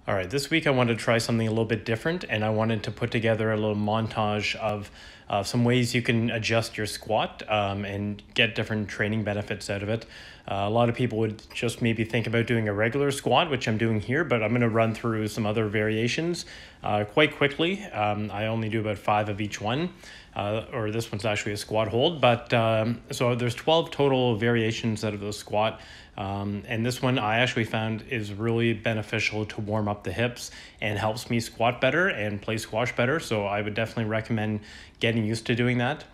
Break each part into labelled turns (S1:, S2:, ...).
S1: All right, this week I wanted to try something a little bit different, and I wanted to put together a little montage of some ways you can adjust your squat and get different training benefits out of it. A lot of people would just maybe think about doing a regular squat, which I'm doing here, but I'm going to run through some other variations quite quickly. I only do about 5 of each one, or this one's actually a squat hold, but so there's 12 total variations out of the squat. And this one I actually found is really beneficial to warm up the hips and helps me squat better and play squash better. So I would definitely recommend getting used to doing that.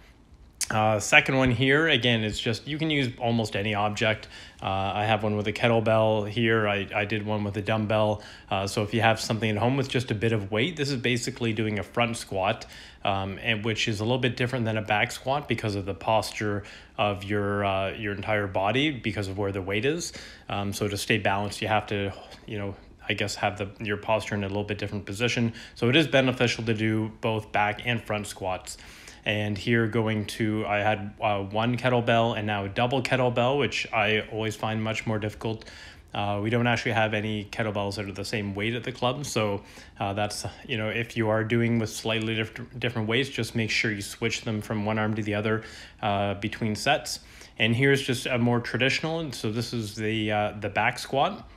S1: Second one here, again, is just you can use almost any object. I have one with a kettlebell here. I did one with a dumbbell. So if you have something at home with just a bit of weight, this is basically doing a front squat, and which is a little bit different than a back squat because of the posture of your entire body because of where the weight is. So to stay balanced, you have to, I guess have your posture in a little bit different position. So it is beneficial to do both back and front squats. And here I had one kettlebell and now a double kettlebell, which I always find much more difficult. We don't actually have any kettlebells that are the same weight at the club. So that's, if you are doing with slightly different weights, just make sure you switch them from one arm to the other between sets. And here's just a more traditional. So this is the back squat.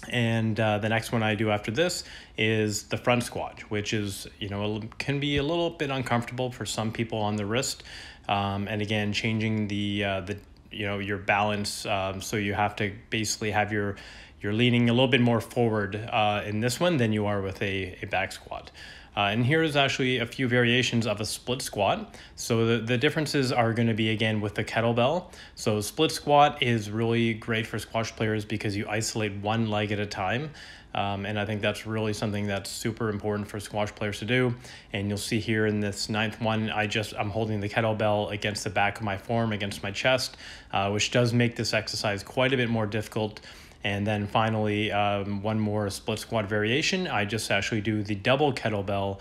S1: And the next one I do after this is the front squat, which is, can be a little bit uncomfortable for some people on the wrist. And again, changing your balance. So you have to basically have you're leaning a little bit more forward in this one than you are with a back squat. And here is actually a few variations of a split squat. So the differences are going to be, again, with the kettlebell. So split squat is really great for squash players because you isolate one leg at a time. And I think that's really something that's super important for squash players to do. And you'll see here in this 9th one, I'm holding the kettlebell against the back of my form, against my chest, which does make this exercise quite a bit more difficult. And then finally, one more split squat variation. I just actually do the double kettlebell,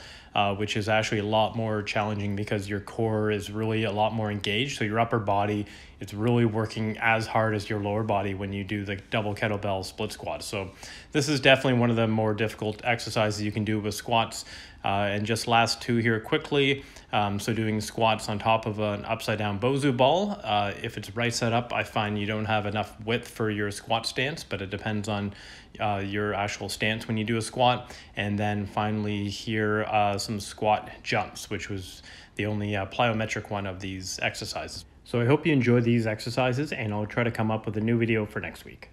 S1: which is actually a lot more challenging because your core is really a lot more engaged. So your upper body is really working as hard as your lower body when you do the double kettlebell split squat. So this is definitely one of the more difficult exercises you can do with squats. And just last two here quickly. So doing squats on top of an upside down Bosu ball. If it's right set up, I find you don't have enough width for your squat stance, but it depends on your actual stance when you do a squat. And then finally here, some squat jumps, which was the only plyometric one of these exercises. So I hope you enjoy these exercises, and I'll try to come up with a new video for next week.